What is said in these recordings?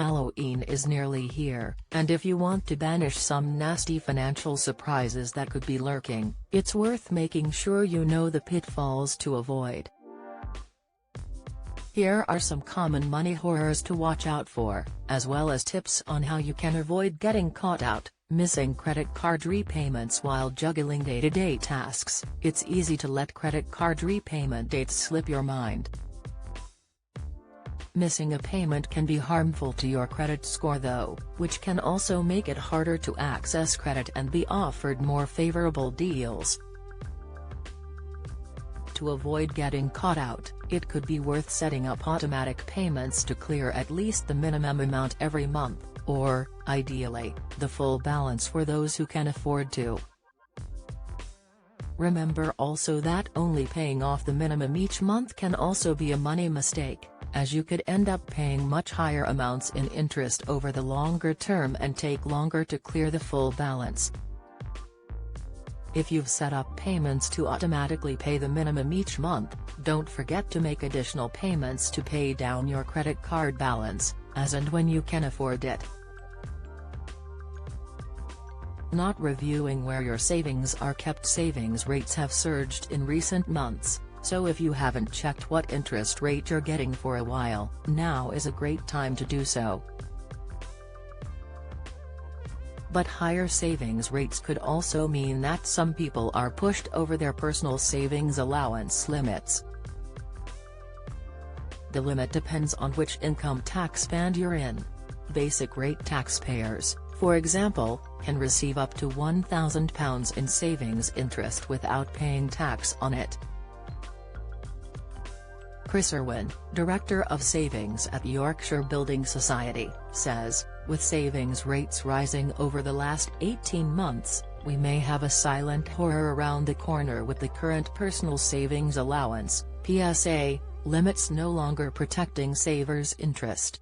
Halloween is nearly here, and if you want to banish some nasty financial surprises that could be lurking, it's worth making sure you know the pitfalls to avoid. Here are some common money horrors to watch out for, as well as tips on how you can avoid getting caught out. Missing credit card repayments while juggling day-to-day tasks. It's easy to let credit card repayment dates slip your mind. Missing a payment can be harmful to your credit score though, which can also make it harder to access credit and be offered more favorable deals. To avoid getting caught out, it could be worth setting up automatic payments to clear at least the minimum amount every month, or, ideally, the full balance for those who can afford to. Remember also that only paying off the minimum each month can also be a money mistake, as you could end up paying much higher amounts in interest over the longer term and take longer to clear the full balance. If you've set up payments to automatically pay the minimum each month, don't forget to make additional payments to pay down your credit card balance, as and when you can afford it. Not reviewing where your savings are kept. Savings rates have surged in recent months, so if you haven't checked what interest rate you're getting for a while, now is a great time to do so. But higher savings rates could also mean that some people are pushed over their personal savings allowance limits. The limit depends on which income tax band you're in. Basic rate taxpayers, for example, can receive up to £1,000 in savings interest without paying tax on it. Chris Irwin, Director of Savings at Yorkshire Building Society, says, with savings rates rising over the last 18 months, we may have a silent horror around the corner with the current personal savings allowance (PSA) limits no longer protecting savers' interest.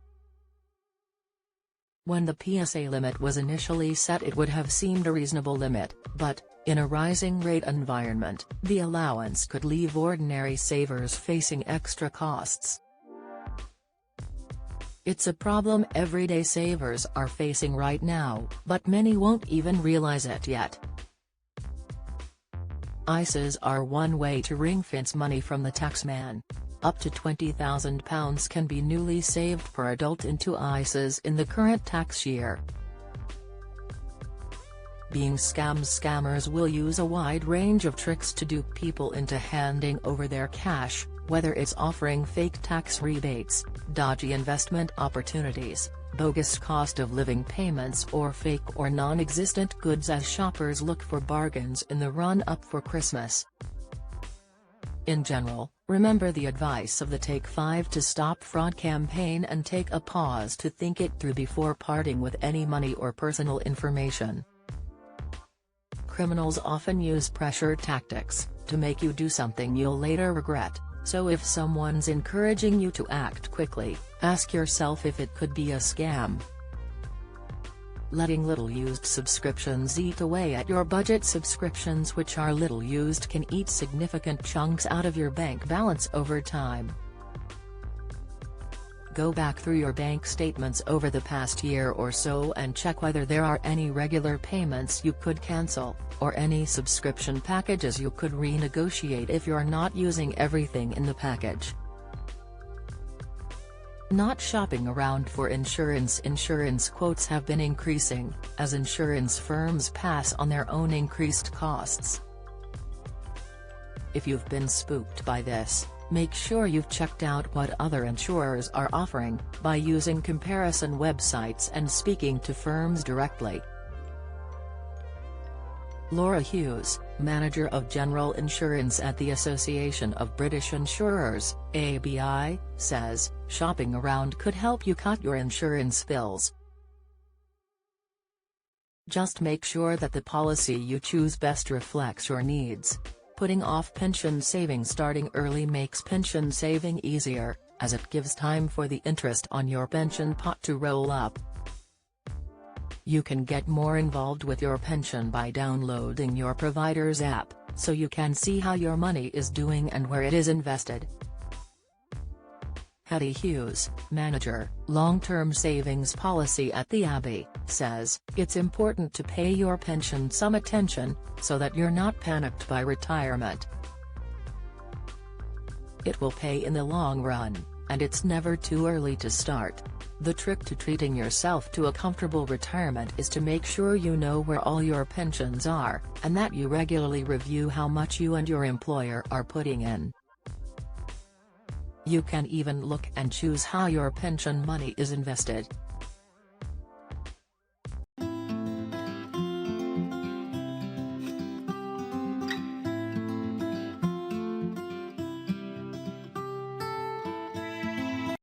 When the PSA limit was initially set, it would have seemed a reasonable limit, but, in a rising rate environment, the allowance could leave ordinary savers facing extra costs. It's a problem everyday savers are facing right now, but many won't even realize it yet. ISAs are one way to ring-fence money from the taxman. Up to £20,000 can be newly saved per adult into ISAs in the current tax year. Being scammers will use a wide range of tricks to dupe people into handing over their cash, whether it's offering fake tax rebates, dodgy investment opportunities, bogus cost of living payments, or fake or non-existent goods as shoppers look for bargains in the run-up for Christmas. In general, remember the advice of the Take 5 to Stop Fraud campaign and take a pause to think it through before parting with any money or personal information. Criminals often use pressure tactics to make you do something you'll later regret, so if someone's encouraging you to act quickly, ask yourself if it could be a scam. Letting little-used subscriptions eat away at your budget. Subscriptions which are little used can eat significant chunks out of your bank balance over time. Go back through your bank statements over the past year or so and check whether there are any regular payments you could cancel, or any subscription packages you could renegotiate if you're not using everything in the package. Not shopping around for insurance. Insurance quotes have been increasing, as insurance firms pass on their own increased costs. If you've been spooked by this, make sure you've checked out what other insurers are offering, by using comparison websites and speaking to firms directly. Laura Hughes, Manager of General Insurance at the Association of British Insurers, ABI, says, shopping around could help you cut your insurance bills. Just make sure that the policy you choose best reflects your needs. Putting off pension saving. Starting early makes pension saving easier, as it gives time for the interest on your pension pot to roll up. You can get more involved with your pension by downloading your provider's app, so you can see how your money is doing and where it is invested. Hetty Hughes, manager, long-term savings policy at the Abbey, says, "It's important to pay your pension some attention, so that you're not panicked by retirement. It will pay in the long run, and it's never too early to start. The trick to treating yourself to a comfortable retirement is to make sure you know where all your pensions are, and that you regularly review how much you and your employer are putting in. You can even look and choose how your pension money is invested.